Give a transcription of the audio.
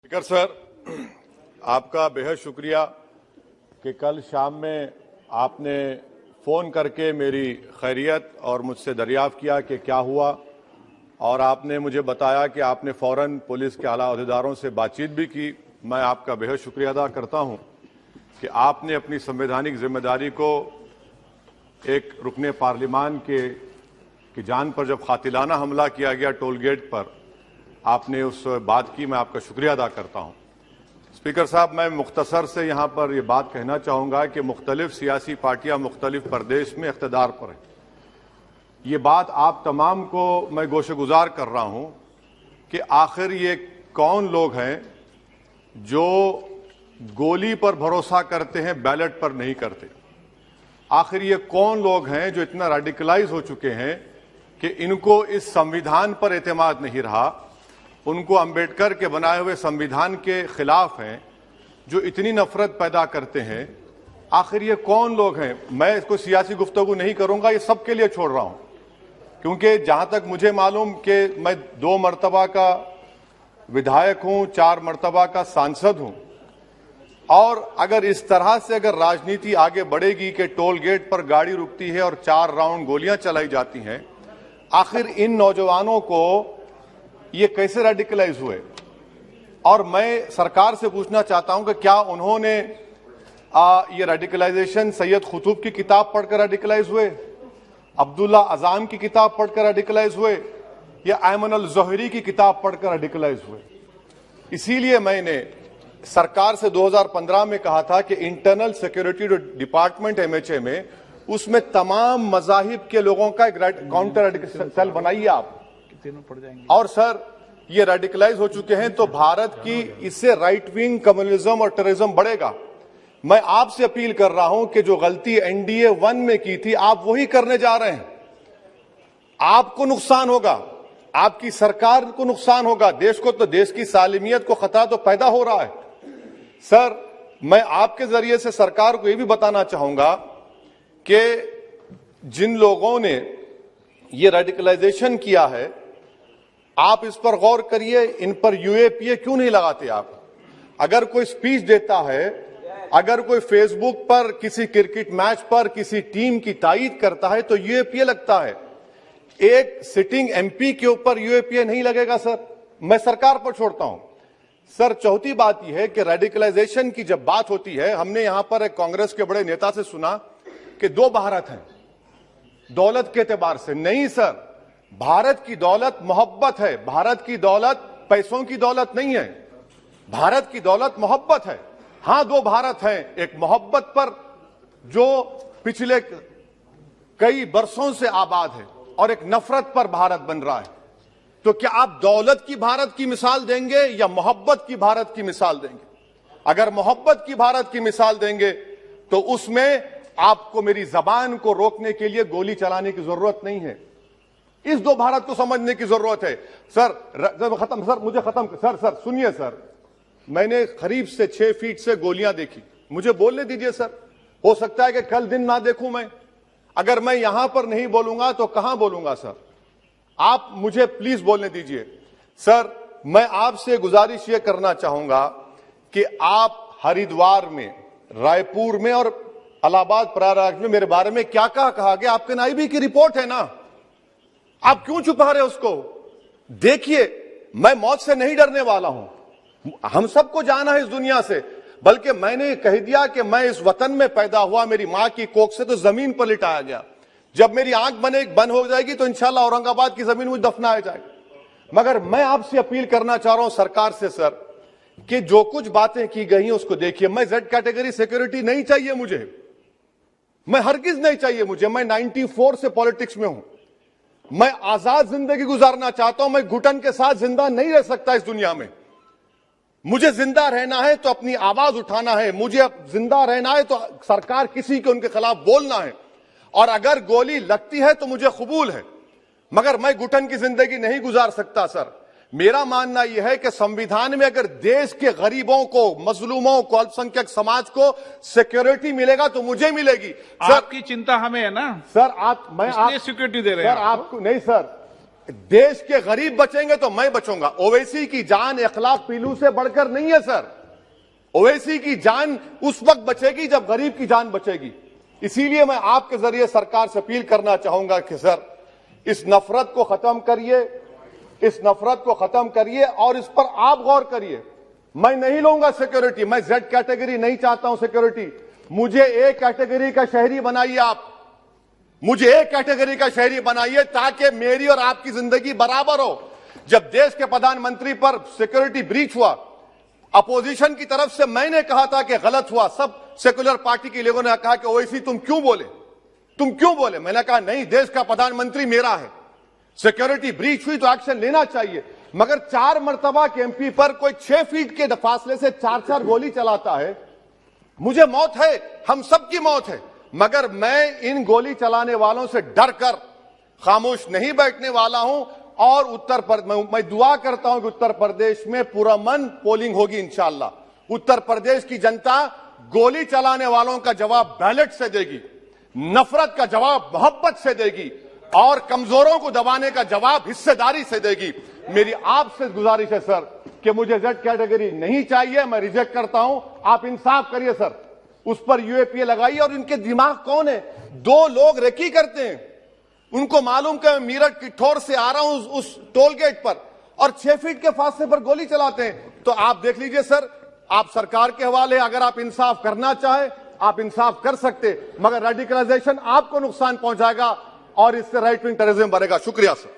Speaker sir, आपका बेहद शुक्रिया कि कल शाम में आपने फ़ोन करके मेरी खैरियत और मुझसे दरियाफ़्त किया कि क्या हुआ, और आपने मुझे बताया कि आपने फ़ौरन पुलिस के आला अहदेदारों से बातचीत भी की। मैं आपका बेहद शुक्रिया अदा करता हूं कि आपने अपनी संवैधानिक जिम्मेदारी को एक रुकने पार्लिमान की जान पर जब कातिलाना हमला किया गया टोल गेट पर, आपने उस बात की। मैं आपका शुक्रिया अदा करता हूं। स्पीकर साहब, मैं मुख्तसर से यहां पर यह बात कहना चाहूंगा कि मुख्तलिफ सियासी पार्टियां मुख्तलिफ प्रदेश में इख्तिदार पर हैं। ये बात आप तमाम को मैं गोशेगुजार कर रहा हूं कि आखिर ये कौन लोग हैं जो गोली पर भरोसा करते हैं, बैलेट पर नहीं करते। आखिर ये कौन लोग हैं जो इतना रेडिकलाइज हो चुके हैं कि इनको इस संविधान पर एतमाद नहीं रहा, उनको अंबेडकर के बनाए हुए संविधान के खिलाफ हैं, जो इतनी नफरत पैदा करते हैं। आखिर ये कौन लोग हैं? मैं इसको सियासी गुफ्तगू नहीं करूंगा, ये सबके लिए छोड़ रहा हूं, क्योंकि जहां तक मुझे मालूम कि मैं 2 मरतबा का विधायक हूं, 4 मरतबा का सांसद हूं, और अगर इस तरह से अगर राजनीति आगे बढ़ेगी कि टोल गेट पर गाड़ी रुकती है और 4 राउंड गोलियां चलाई जाती हैं, आखिर इन नौजवानों को ये कैसे रेडिकलाइज हुए? और मैं सरकार से पूछना चाहता हूं कि क्या उन्होंने ये रेडिकलाइजेशन सैयद कुतुब की किताब पढ़कर रेडिकलाइज हुए, अब्दुल्ला अजाम की किताब पढ़कर रेडिकलाइज हुए, या अयमन अल ज़ोहरी की किताब पढ़कर रेडिकलाइज हुए? इसीलिए मैंने सरकार से 2015 में कहा था कि इंटरनल सिक्योरिटी डिपार्टमेंट MHA में उसमें तमाम मजाहिब के लोगों का एक काउंटर सेल बनाइए आप। और सर, ये रेडिकलाइज हो चुके हैं तो भारत की इससे राइट विंग कम्युनिज्म और टेररिज्म बढ़ेगा। मैं आपसे अपील कर रहा हूं कि जो गलती NDA 1 में की थी, आप वही करने जा रहे हैं। आपको नुकसान होगा, आपकी सरकार को नुकसान होगा, देश को तो, देश की सालिमियत को खतरा तो पैदा हो रहा है। सर, मैं आपके जरिए से सरकार को यह भी बताना चाहूंगा कि जिन लोगों ने ये रेडिकलाइजेशन किया है, आप इस पर गौर करिए, इन पर UAPA क्यों नहीं लगाते आप? अगर कोई स्पीच देता है, अगर कोई फेसबुक पर किसी क्रिकेट मैच पर किसी टीम की तायीद करता है तो UAPA लगता है। एक सिटिंग MP के ऊपर UAPA नहीं लगेगा सर। मैं सरकार पर छोड़ता हूं। सर, चौथी बात यह है कि रेडिकलाइजेशन की जब बात होती है, हमने यहां पर एक कांग्रेस के बड़े नेता से सुना कि 2 भारत हैं दौलत के एतबार से। नहीं सर, भारत की दौलत मोहब्बत है। भारत की दौलत पैसों की दौलत नहीं है, भारत की दौलत मोहब्बत है। हां, 2 भारत हैं, एक मोहब्बत पर जो पिछले कई बरसों से आबाद है, और एक नफरत पर भारत बन रहा है। तो क्या आप दौलत की भारत की मिसाल देंगे या मोहब्बत की भारत की मिसाल देंगे? अगर मोहब्बत की भारत की मिसाल देंगे तो उसमें आपको मेरी जबान को रोकने के लिए गोली चलाने की जरूरत नहीं है। इस 2 भारत को समझने की जरूरत है। सर, खत्म सर, मुझे खत्म सर सुनिए सर, मैंने करीब से 6 फीट से गोलियां देखी, मुझे बोलने दीजिए सर। हो सकता है कि कल दिन ना देखूं मैं। अगर मैं यहां पर नहीं बोलूंगा तो कहां बोलूंगा सर? आप मुझे प्लीज बोलने दीजिए। सर, मैं आपसे गुजारिश यह करना चाहूंगा कि आप हरिद्वार में, रायपुर में और इलाहाबाद प्रयागराज में मेरे बारे में क्या कहा गया? आपके नाईबी की रिपोर्ट है ना, आप क्यों छुपा रहे उसको? देखिए, मैं मौत से नहीं डरने वाला हूं, हम सबको जाना है इस दुनिया से। बल्कि मैंने कह दिया कि मैं इस वतन में पैदा हुआ, मेरी मां की कोख से तो जमीन पर लिटाया गया। जब मेरी आंख बंद हो जाएगी तो इंशाल्लाह औरंगाबाद की जमीन मुझे दफनाया जाएगा। मगर मैं आपसे अपील करना चाह रहा हूं सरकार से सर, कि जो कुछ बातें की गई हैं उसको देखिए। मैं Z कैटेगरी सिक्योरिटी नहीं चाहिए मुझे, मैं हरगिज नहीं चाहिए मुझे। मैं 94 से पॉलिटिक्स में हूं, मैं आजाद जिंदगी गुजारना चाहता हूं। मैं घुटन के साथ जिंदा नहीं रह सकता इस दुनिया में। मुझे जिंदा रहना है तो अपनी आवाज उठाना है, मुझे जिंदा रहना है तो सरकार किसी के उनके खिलाफ बोलना है, और अगर गोली लगती है तो मुझे कबूल है, मगर मैं घुटन की जिंदगी नहीं गुजार सकता सर। मेरा मानना यह है कि संविधान में अगर देश के गरीबों को, मजलूमों को, अल्पसंख्यक समाज को सिक्योरिटी मिलेगा तो मुझे मिलेगी। आपकी चिंता हमें है ना सर, मैं सिक्योरिटी दे रहे हैं सर, आपको नहीं सर, देश के गरीब बचेंगे तो मैं बचूंगा। ओवैसी की जान इखलाक पीलू से बढ़कर नहीं है सर। ओवैसी की जान उस वक्त बचेगी जब गरीब की जान बचेगी। इसीलिए मैं आपके जरिए सरकार से अपील करना चाहूंगा कि सर इस नफरत को खत्म करिए, इस नफरत को खत्म करिए और इस पर आप गौर करिए। मैं नहीं लूंगा सिक्योरिटी, मैं जेड कैटेगरी नहीं चाहता हूं सिक्योरिटी। मुझे ए कैटेगरी का शहरी बनाइए आप, मुझे एक कैटेगरी का शहरी बनाइए ताकि मेरी और आपकी जिंदगी बराबर हो। जब देश के प्रधानमंत्री पर सिक्योरिटी ब्रीच हुआ, अपोजिशन की तरफ से मैंने कहा था कि गलत हुआ। सब सेकुलर पार्टी के लोगों ने कहा कि ओवैसी तुम क्यों बोले? मैंने कहा नहीं, देश का प्रधानमंत्री मेरा है, सिक्योरिटी ब्रीच हुई तो एक्शन लेना चाहिए। मगर 4 मर्तबा के एमपी पर कोई 6 फीट के फासले से 4-4 गोली चलाता है। मुझे मौत है, हम सबकी मौत है, मगर मैं इन गोली चलाने वालों से डरकर खामोश नहीं बैठने वाला हूं। और मैं दुआ करता हूं कि उत्तर प्रदेश में पुरअमन पोलिंग होगी इंशाअल्लाह। उत्तर प्रदेश की जनता गोली चलाने वालों का जवाब बैलेट से देगी, नफरत का जवाब मोहब्बत से देगी और कमजोरों को दबाने का जवाब हिस्सेदारी से देगी। मेरी आपसे गुजारिश है सर कि मुझे जेड कैटेगरी नहीं चाहिए, मैं रिजेक्ट करता हूं। आप इंसाफ करिए सर, उस पर यूएपीए लगाइए। और इनके दिमाग कौन है? 2 लोग रेकी करते हैं, उनको मालूम कि मैं मीरठ किठौर से आ रहा हूं उस टोल गेट पर, और 6 फीट के फासले पर गोली चलाते हैं। तो आप देख लीजिए सर, आप सरकार के हवाले, अगर आप इंसाफ करना चाहे आप इंसाफ कर सकते, मगर रेडिकलाइजेशन आपको नुकसान पहुंचाएगा और इससे राइट विंग टेररिज्म बढ़ेगा। शुक्रिया सर।